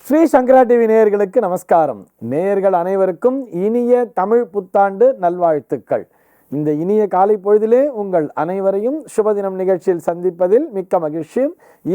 ஸ்ரீ சங்கரா TV நேயர்களுக்கு நமஸ்காரம். நேயர்கள் அனைவருக்கும் இனிய தமிழ் புத்தாண்டு நல்வாழ்த்துக்கள். இந்த இனிய காலை பொழுதிலே உங்கள் அனைவரையும் சுபதினம் நிகழ்ச்சியில் சந்திப்பதில் மிக்க மகிழ்ச்சி.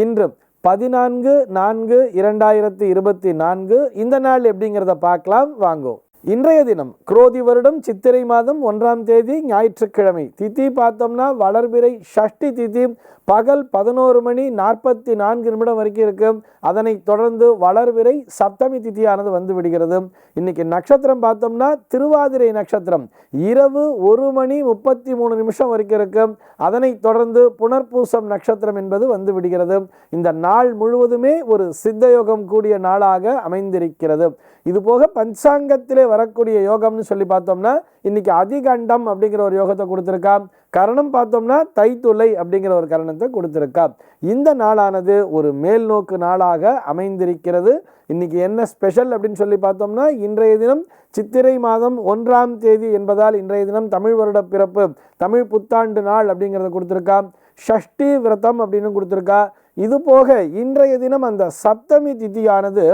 இன்று 14/4/2024 இந்த நாள் எப்படிங்கிறத பார்க்கலாம் வாங்கோ. இன்றைய தினம் குரோதி வருடம் சித்திரை மாதம் 1ஆம் தேதி ஞாயிற்றுக்கிழமை. திதி பார்த்தோம்னா வளர்பிறை ஷஷ்டி திதி பகல் 11:44 வரைக்கும் இருக்கு. அதனை தொடர்ந்து வளர்பிறை சப்தமி திதியானது வந்து விடுகிறது. இன்னைக்கு நட்சத்திரம் பார்த்தோம்னா திருவாதிரை நட்சத்திரம் இரவு 1:33 வரைக்கும் இருக்கு. அதனை தொடர்ந்து புனர்பூசம் நட்சத்திரம் என்பது வந்து விடுகிறது. இந்த நாள் முழுவதுமே ஒரு சித்தயோகம் கூடிய நாளாக அமைந்திருக்கிறது. இது போக பஞ்சாங்கத்திலே வரக்கூடிய யோகம்னு சொல்லி பார்த்தோம்னா இன்னைக்கு அதிகண்டம் அப்படிங்கிற ஒரு யோகத்தை கொடுத்துருக்கா. கரணம் பார்த்தோம்னா தைத்துளை அப்படிங்கிற ஒரு கரணத்தை கொடுத்துருக்கா. இந்த நாளானது ஒரு மேல் நோக்கு நாளாக அமைந்திருக்கிறது. இன்னைக்கு என்ன ஸ்பெஷல் அப்படின்னு சொல்லி பார்த்தோம்னா இன்றைய தினம் சித்திரை மாதம் 1ஆம் தேதி என்பதால் இன்றைய தினம் தமிழ் வருட பிறப்பு, தமிழ் புத்தாண்டு நாள் அப்படிங்கிறத கொடுத்துருக்கா. ஷஷ்டி விரதம் அப்படின்னு கொடுத்துருக்கா. இது போக இன்றைய தினம் அந்த சப்தமி திதியானது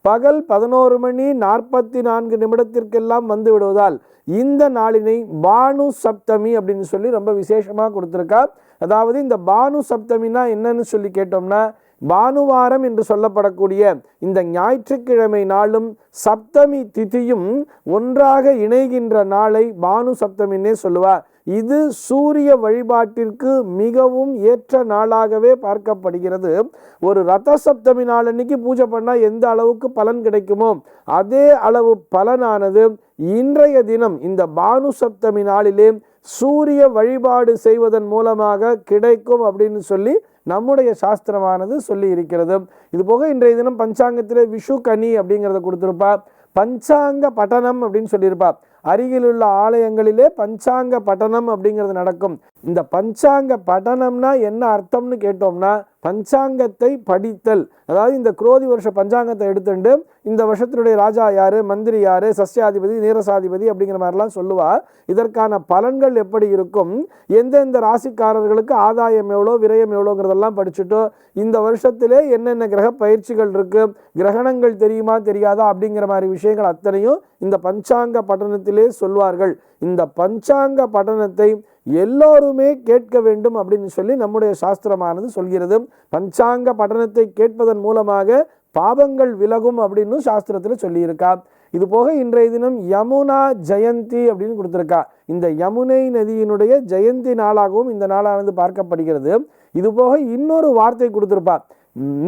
பகல் 11:44 வந்து விடுவதால் இந்த நாளினை பானு சப்தமி அப்படின்னு சொல்லி ரொம்ப விசேஷமாக கொடுத்துருக்கா. அதாவது இந்த பானு சப்தமினா என்னன்னு சொல்லி கேட்டோம்னா பானுவாரம் என்று சொல்லப்படக்கூடிய இந்த ஞாயிற்றுக்கிழமை நாளும் சப்தமி திதியும் ஒன்றாக இணைகின்ற நாளை பானு சப்தமின்னே சொல்லுவார். இது சூரிய வழிபாட்டிற்கு மிகவும் ஏற்ற நாளாகவே பார்க்கப்படுகிறது. ஒரு ரத சப்தமி நாள் அன்னைக்கு பூஜை பண்ணால் எந்த அளவுக்கு பலன் கிடைக்குமோ அதே அளவு பலனானது இன்றைய தினம் இந்த பானு சப்தமி நாளிலே சூரிய வழிபாடு செய்வதன் மூலமாக கிடைக்கும் அப்படின்னு சொல்லி நம்முடைய சாஸ்திரமானது சொல்லி இருக்கிறது. இது போக இன்றைய தினம் பஞ்சாங்கத்திலே விஷு கனி அப்படிங்கிறத கொடுத்துருப்பா. பஞ்சாங்க பட்டனம் அப்படின்னு சொல்லியிருப்பா. அருகில் உள்ள ஆலயங்களிலே பஞ்சாங்க பட்டனம் அப்படிங்கிறது நடக்கும். இந்த பஞ்சாங்க பட்டனம்னா என்ன அர்த்தம்னு கேட்டோம்னா பஞ்சாங்கத்தை படித்தல். அதாவது இந்த குரோதி வருஷ பஞ்சாங்கத்தை எடுத்துட்டு இந்த வருஷத்தினுடைய ராஜா யாரு, மந்திரி யாரு, சஸ்யாதிபதி, நீரசாதிபதி அப்படிங்கிற மாதிரிலாம் சொல்லுவா. இதற்கான பலன்கள் எப்படி இருக்கும், எந்தெந்த ராசிக்காரர்களுக்கு ஆதாயம் எவ்வளோ, விரயம் எவ்வளோங்கிறதெல்லாம் படிச்சுட்டு இந்த வருஷத்திலே என்னென்ன கிரக பயிற்சிகள் இருக்கு, கிரகணங்கள் தெரியுமா தெரியாதா அப்படிங்கிற மாதிரி விஷயங்கள் அத்தனையும் இந்த பஞ்சாங்க பட்டணத்திலே சொல்வார்கள். இந்த பஞ்சாங்க பட்டணத்தை எல்லோருமே கேட்க வேண்டும் அப்படின்னு சொல்லி நம்முடைய சாஸ்திரமானது சொல்கிறது. பஞ்சாங்க பட்டணத்தை கேட்பதன் மூலமாக பாபங்கள் விலகும் அப்படின்னு சாஸ்திரத்தில் சொல்லியிருக்கா. இது போக இன்றைய தினம் யமுனா ஜெயந்தி அப்படின்னு கொடுத்துருக்கா. இந்த யமுனை நதியினுடைய ஜெயந்தி நாளாகவும் இந்த நாளானது பார்க்கப்படுகிறது. இது போக இன்னொரு வார்த்தை கொடுத்துருப்பா,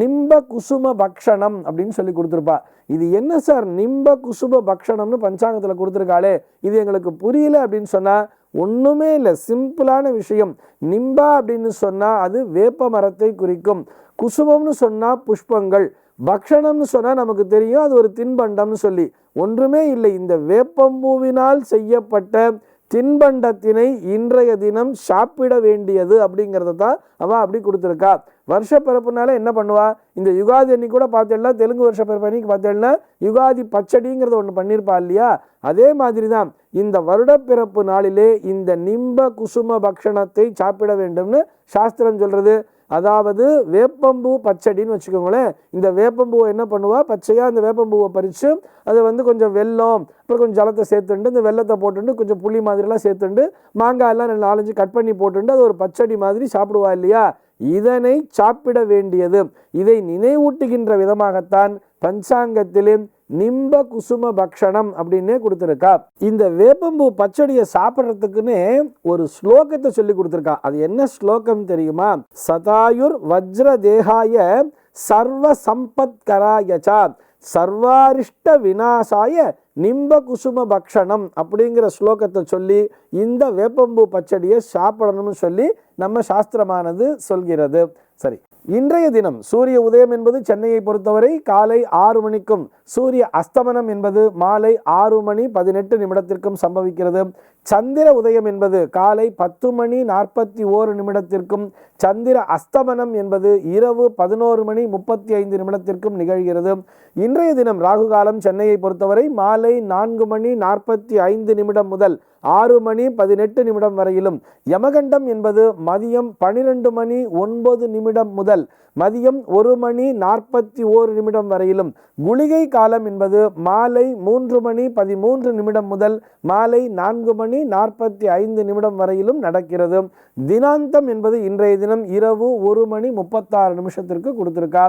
நிம்ப குசும பக்ஷணம் அப்படின்னு சொல்லி கொடுத்துருப்பா. இது என்ன சார் நிம்ப குசும பக்ஷணம்னு பஞ்சாங்கத்தில் கொடுத்துருக்காளே, இது எங்களுக்கு புரியல அப்படின்னு சொன்னா ஒன்றுமே இல்லை, சிம்பிளான விஷயம். நிம்பா அப்படின்னு சொன்னால் அது வேப்ப மரத்தை குறிக்கும். குசுமம்னு சொன்னால் புஷ்பங்கள். பக்ஷணம்னு சொன்னால் நமக்கு தெரியும் அது ஒரு தின்பண்டம்னு சொல்லி. ஒன்றுமே இல்லை, இந்த வேப்பம்பூவினால் செய்யப்பட்ட தின்பண்டத்தினை இன்றைய தினம் சாப்பிட வேண்டியது அப்படிங்கிறத தான் அவள் அப்படி கொடுத்துருக்கா. வருஷ பிறப்புனால என்ன பண்ணுவா, இந்த யுகாதி அன்னைக்கு கூட பார்த்தேன்னா தெலுங்கு வருஷ பிறப்பு அன்னைக்கு பார்த்தேன்னா யுகாதி பச்சடிங்கிறத ஒன்று பண்ணியிருப்பா இல்லையா. அதே மாதிரி தான் இந்த வருடப்பிறப்பு நாளிலே இந்த நிம்ப குசும பக்ஷணத்தை சாப்பிட வேண்டும்னு சாஸ்திரம் சொல்றது. அதாவது வேப்பம்பூ பச்சடின்னு வச்சுக்கோங்களேன். இந்த வேப்பம்பூவை என்ன பண்ணுவா, பச்சையாக இந்த வேப்பம்பூவை பறித்து அதை கொஞ்சம் வெல்லம் அப்புறம் கொஞ்சம் ஜலத்தை சேர்த்துண்டு இந்த வெள்ளத்தை போட்டுண்டு கொஞ்சம் புளி மாதிரிலாம் சேர்த்துண்டு மாங்காய் எல்லாம் 4-5 கட் பண்ணி போட்டுண்டு அது ஒரு பச்சடி மாதிரி சாப்பிடுவா இல்லையா. இதனை சாப்பிட வேண்டியது. இதை நினைவூட்டுகின்ற விதமாகத்தான் பஞ்சாங்கத்திலே நிம்ப குசும பக்ஷணம் அப்படின்னே கொடுத்துருக்கா. இந்த வேப்பம்பூ பச்சடியை சாப்பிட்றதுக்குன்னு ஒரு ஸ்லோகத்தை சொல்லி கொடுத்துருக்கா. அது என்ன ஸ்லோகம் தெரியுமா? சதாயுர் வஜ்ர தேகாய சர்வ சம்பத்கராயச்சா சர்வாரிஷ்ட விநாசாய நிம்ப குசும பக்ஷணம் அப்படிங்கிற ஸ்லோகத்தை சொல்லி இந்த வேப்பம்பூ பச்சடியை சாப்பிடணும்னு சொல்லி நம்ம சாஸ்திரமானது சொல்கிறது. சரி, இன்றைய தினம் சூரிய உதயம் என்பது சென்னையை பொறுத்தவரை காலை 6 மணிக்கும் சூரிய அஸ்தமனம் என்பது மாலை 6:18 சம்பவிக்கிறது. சந்திர உதயம் என்பது காலை 10:41 சந்திர அஸ்தமனம் என்பது இரவு 11:35 நிகழ்கிறது. இன்றைய தினம் ராகு காலம் சென்னையை பொறுத்தவரை மாலை 4:45 முதல் 6 மணி 18 நிமிடம் வரையிலும், யமகண்டம் என்பது மதியம் 12 மணி 9 நிமிடம் முதல் மதியம் 1 மணி 41 நிமிடம் வரையிலும், குளிகை காலம் என்பது மாலை 3 மணி 13 நிமிடம் முதல் மாலை 4 மணி 45 நிமிடம் வரையிலும் நடக்கிறது. தினாந்தம் என்பது இன்றைய தினம் இரவு 1 மணி 36 நிமிஷத்திற்கு கொடுத்திருக்கா.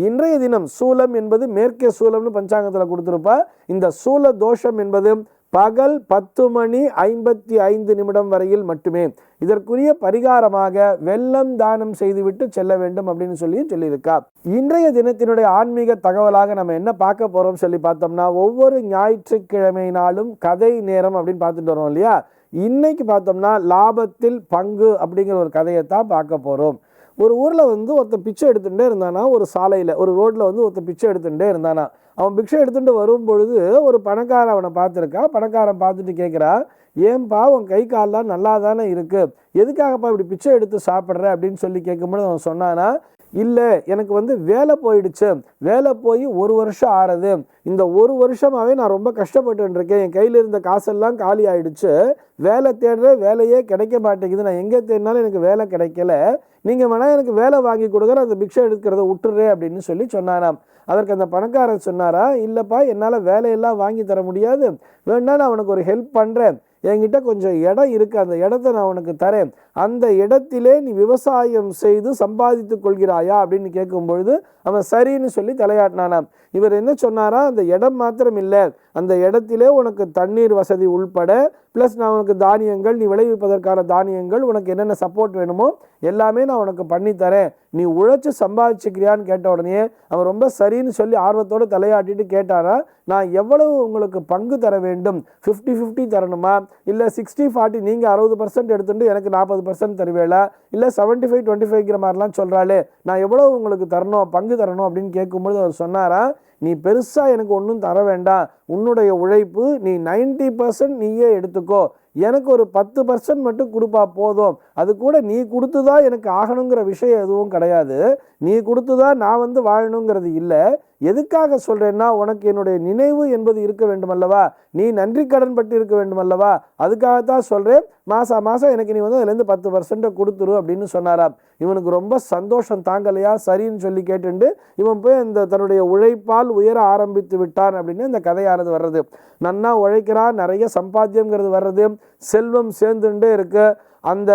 இன்றைய தினம் சூலம் என்பது மேற்கே சூலம்னு பஞ்சாங்கத்தில் கொடுத்திருப்பா. இந்த சூல தோஷம் என்பது பகல் 10 மணி 55 நிமிடம் வரையில் மட்டுமே. இதற்குரிய பரிகாரமாக வெள்ளம் தானம் செய்துவிட்டு செல்ல வேண்டும் அப்படின்னு சொல்லியிருக்கா. இன்றைய தினத்தினுடைய ஆன்மீக தகவலாக நம்ம என்ன பார்க்க போறோம் சொல்லி பார்த்தோம்னா, ஒவ்வொரு ஞாயிற்றுக்கிழமை நாளும் கதை நேரம் அப்படின்னு பார்த்துட்டு வரோம் இல்லையா. இன்னைக்கு பார்த்தோம்னா லாபத்தில் பங்கு அப்படிங்கிற ஒரு கதையை தான் பார்க்க போறோம். ஒரு ஊரில் ஒருத்தர் பிச்சை எடுத்துகிட்டே இருந்தானா, ஒரு சாலையில் ஒரு ரோட்டில் ஒருத்தர் பிச்சை எடுத்துகிட்டே இருந்தானா. அவன் பிச்சை எடுத்துகிட்டு வரும் பொழுது ஒரு பணக்காரன் அவனை பார்த்துருக்கா. பணக்காரன் பார்த்துட்டு கேட்குறா, ஏன்பா உன் கை கால்லாம் நல்லா தானே இருக்குது, எதுக்காகப்பா இப்படி பிச்சை எடுத்து சாப்பிட்ற அப்படின்னு சொல்லி கேட்கும்போது அவன் சொன்னானா, இல்லை எனக்கு வேலை போயிடுச்சு, வேலை போய் 1 வருஷம் ஆறுது, இந்த 1 வருஷமாகவே நான் ரொம்ப கஷ்டப்பட்டு இருக்கேன், என் கையில் இருந்த காசெல்லாம் காலி ஆயிடுச்சு, வேலை தேடுற வேலையே கிடைக்க மாட்டேங்குது, நான் எங்கே தேடினாலும் எனக்கு வேலை கிடைக்கல, நீங்கள் வேணால் எனக்கு வேலை வாங்கி கொடுக்குற, அந்த பிக்ஷை எடுக்கிறத விட்டுறேன் அப்படின்னு சொல்லி சொன்னாராம். அதற்கு அந்த பணக்காரர் சொன்னாரா, இல்லைப்பா என்னால் வேலையெல்லாம் வாங்கி தர முடியாது, வேணா நான் அவனுக்கு ஒரு ஹெல்ப் பண்ணுறேன், என்கிட்ட கொஞ்சம் இடம் இருக்குது, அந்த இடத்த நான் உனக்கு தரேன், அந்த இடத்திலே நீ விவசாயம் செய்து சம்பாதித்து கொள்கிறாயா அப்படின்னு கேட்கும் பொழுது அவன் சரின்னு சொல்லி தலையாட்டினானாம். இவர் என்ன சொன்னாரா, அந்த இடம் மாத்திரம் இல்லை, அந்த இடத்திலே உனக்கு தண்ணீர் வசதி உள்பட ப்ளஸ் நான் உனக்கு தானியங்கள், நீ விளைவிப்பதற்கான தானியங்கள், உனக்கு என்னென்ன சப்போர்ட் வேணுமோ எல்லாமே நான் உனக்கு பண்ணித்தரேன், நீ உழைச்சி சம்பாதிச்சுக்கிறியான்னு கேட்ட உடனே அவன் ரொம்ப சரின்னு சொல்லி ஆர்வத்தோடு தலையாட்டிட்டு கேட்டாரா, நான் எவ்வளவு உங்களுக்கு பங்கு தர வேண்டும், 50-50 தரணுமா, இல்லை 60-40 நீங்கள் 60% எடுத்துட்டு எனக்கு 40% தருவேளா, இல்லை 75-25 மாதிரிலாம் சொல்கிறாளே, நான் எவ்வளோ உங்களுக்கு தரணும், பங்கு தரணும் அப்படின்னு கேட்கும்பொழுது அவர் சொன்னாரா, நீ பெருசாக எனக்கு ஒன்றும் தர வேண்டாம், உன்னுடைய உழைப்பு நீ 90% நீயே எடுத்துக்கோ, எனக்கு ஒரு 10% மட்டும் கொடுப்பா போதும், அது கூட நீ கொடுத்துதான் எனக்கு ஆகணுங்கிற விஷயம் எதுவும் கிடையாது, நீ கொடுத்துதான் நான் வாழணுங்கிறது இல்லை, எதுக்காக சொல்கிறேன்னா உனக்கு என்னுடைய நினைவு என்பது இருக்க வேண்டும் அல்லவா, நீ நன்றி கடன் பட்டு இருக்க வேண்டும் அல்லவா, அதுக்காகத்தான் சொல்கிறேன், மாதம் எனக்கு நீ அதுலேருந்து 10% கொடுத்துரு அப்படின்னு சொன்னாராம். இவனுக்கு ரொம்ப சந்தோஷம் தாங்கலையா, சரின்னு சொல்லி கேட்டுண்டு இவன் போய் இந்த தன்னுடைய உழைப்பால் உயர ஆரம்பித்து விட்டான் அப்படின்னு இந்த கதையானது வர்றது. நன்னா உழைக்கிறான், நிறைய சம்பாத்தியங்கிறது வர்றது, செல்வம் சேர்ந்துட்டே இருக்கு. அந்த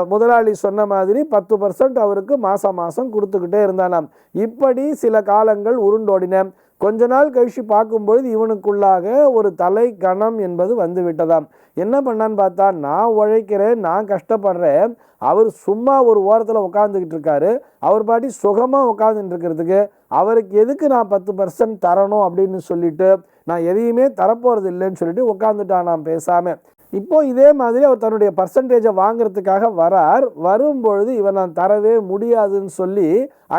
முதலாளி சொன்ன மாதிரி 10% அவருக்கு மாதம் கொடுத்துக்கிட்டே இருந்தானாம். இப்படி சில காலங்கள் உருண்டோடின. கொஞ்ச நாள் கழிச்சு பார்க்கும்பொழுது இவனுக்குள்ளாக ஒரு தலை கணம் என்பது வந்து விட்டதாம். என்ன பண்ணான்னு பார்த்தா, நான் உழைக்கிறேன், நான் கஷ்டப்படுறேன், அவர் சும்மா ஒரு ஓரத்தில் உட்காந்துக்கிட்டு இருக்காரு, அவர் பாட்டி சுகமாக உட்காந்துட்டு இருக்கிறதுக்கு அவருக்கு எதுக்கு நான் 10% தரணும் அப்படின்னு சொல்லிட்டு நான் எதையுமே தரப்போகிறது இல்லைன்னு சொல்லிட்டு உட்காந்துட்டான் நான் பேசாமல். இப்போ இதே மாதிரி அவர் தன்னுடைய பர்சன்டேஜை வாங்கிறதுக்காக வரும்பொழுது இவர் நான் தரவே முடியாதுன்னு சொல்லி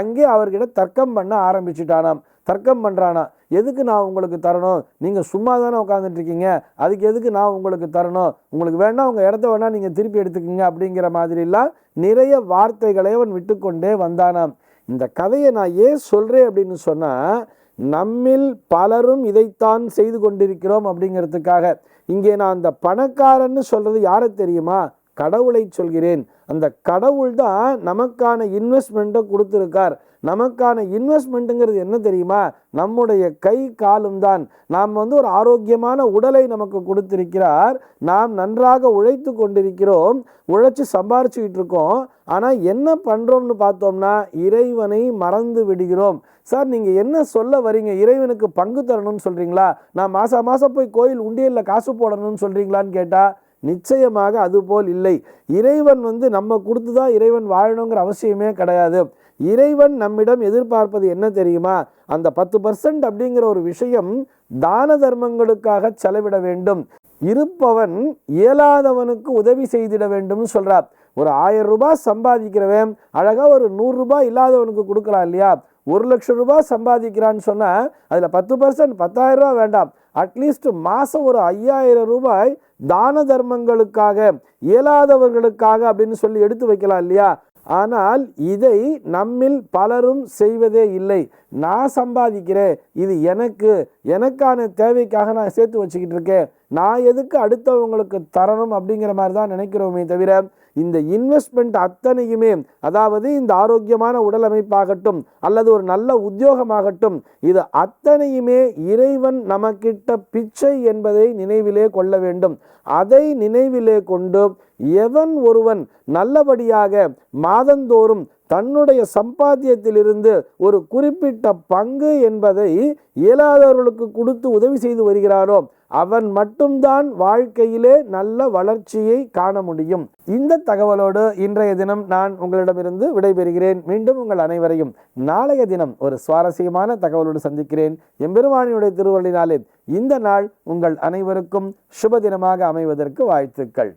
அங்கே அவர்கிட்ட தர்க்கம் பண்ண ஆரம்பிச்சுட்டானாம். தர்க்கம் பண்ணுறானா, எதுக்கு நான் உங்களுக்கு தரணும், நீங்கள் சும்மா தானே உட்காந்துட்டு இருக்கீங்க, அதுக்கு எதுக்கு நான் உங்களுக்கு தரணும், உங்களுக்கு வேணா உங்கள் இடத்த வேணா நீங்கள் திருப்பி எடுத்துக்கிங்க அப்படிங்கிற மாதிரிலாம் நிறைய வார்த்தைகளை அவன் விட்டுக்கொண்டே வந்தானாம். இந்த கதையை நான் ஏன் சொல்கிறேன் அப்படின்னு சொன்னால், நம்மில் பலரும் இதைத்தான் செய்து கொண்டிருக்கிறோம் அப்படிங்கிறதுக்காக. இங்கே நான் அந்த பணக்காரன்னு சொல்கிறது யாரை தெரியுமா, கடவுளை சொல்கிறேன். அந்த கடவுள் தான் நமக்கான இன்வெஸ்ட்மெண்ட்டை கொடுத்துருக்கார். நமக்கான இன்வெஸ்ட்மெண்ட்டுங்கிறது என்ன தெரியுமா, நம்முடைய கை காலும் தான். நாம் ஒரு ஆரோக்கியமான உடலை நமக்கு கொடுத்திருக்கிறார், நாம் நன்றாக உழைத்து கொண்டிருக்கிறோம், உழைச்சி சம்பாரிச்சுக்கிட்டு இருக்கோம். ஆனால் என்ன பண்ணுறோம்னு பார்த்தோம்னா இறைவனை மறந்து விடுகிறோம். சார் நீங்கள் என்ன சொல்ல வரீங்க, இறைவனுக்கு பங்கு தரணும்னு சொல்கிறீங்களா, நான் மாதம் போய் கோயில் உண்டியலில் காசு போடணும்னு சொல்கிறீங்களான்னு கேட்டால் நிச்சயமாக அதுபோல் இல்லை. இறைவன் நம்ம கொடுத்து தான் இறைவன் வாழணுங்கிற அவசியமே கிடையாது. இறைவன் நம்மிடம் எதிர்பார்ப்பது என்ன தெரியுமா, அந்த 10% அப்படிங்கிற ஒரு விஷயம் தான தர்மங்களுக்காக செலவிட வேண்டும். இருப்பவன் இயலாதவனுக்கு உதவி செய்திட வேண்டும் சொல்றார். ஒரு 1000 ரூபாய் சம்பாதிக்கிறவன் அழகா ஒரு 100 ரூபாய் இல்லாதவனுக்கு கொடுக்கலாம் இல்லையா. 1 லட்சம் ரூபாய் சம்பாதிக்கிறான்னு சொன்னா அதுல 10% 10,000 ரூபாய் வேண்டாம், அட்லீஸ்ட் மாசம் ஒரு 5,000 ரூபாய் தான தர்மங்களுக்காக, இயலாதவர்களுக்காக அப்படின்னு சொல்லி எடுத்து வைக்கலாம் இல்லையா. ஆனால் இதை நம்மில் பலரும் செய்வதே இல்லை. நான் சம்பாதிக்கிறேன், இது எனக்கான தேவைக்காக நான் சேர்த்து வச்சுக்கிட்டு இருக்கேன், நான் எதுக்கு அடுத்தவங்களுக்கு தரணும் அப்படிங்கிற மாதிரி தான் நினைக்கிறோமே தவிர, இந்த இன்வெஸ்ட்மெண்ட் அத்தனையுமே, அதாவது இந்த ஆரோக்கியமான உடல் அமைப்பாகட்டும் அல்லது ஒரு நல்ல உத்தியோகமாகட்டும், இது அத்தனையுமே இறைவன் நமக்கிட்ட பிச்சை என்பதை நினைவிலே கொள்ள வேண்டும். அதை நினைவிலே கொண்டு எவன் ஒருவன் நல்லபடியாக மாதந்தோறும் தன்னுடைய சம்பாத்தியத்திலிருந்து ஒரு குறிப்பிட்ட பங்கு என்பதை இயலாதவர்களுக்கு கொடுத்து உதவி செய்து வருகிறானோ அவன் மட்டும்தான் வாழ்க்கையிலே நல்ல வளர்ச்சியை காண முடியும். இந்த தகவலோடு இன்றைய தினம் நான் உங்களிடமிருந்து விடைபெறுகிறேன். மீண்டும் உங்கள் அனைவரையும் நாளைய தினம் ஒரு சுவாரஸ்யமான தகவலோடு சந்திக்கிறேன். எம்பெருமானியுடைய திருவருளினாலே இந்த நாள் உங்கள் அனைவருக்கும் சுப தினமாக அமைவதற்கு வாழ்த்துக்கள்.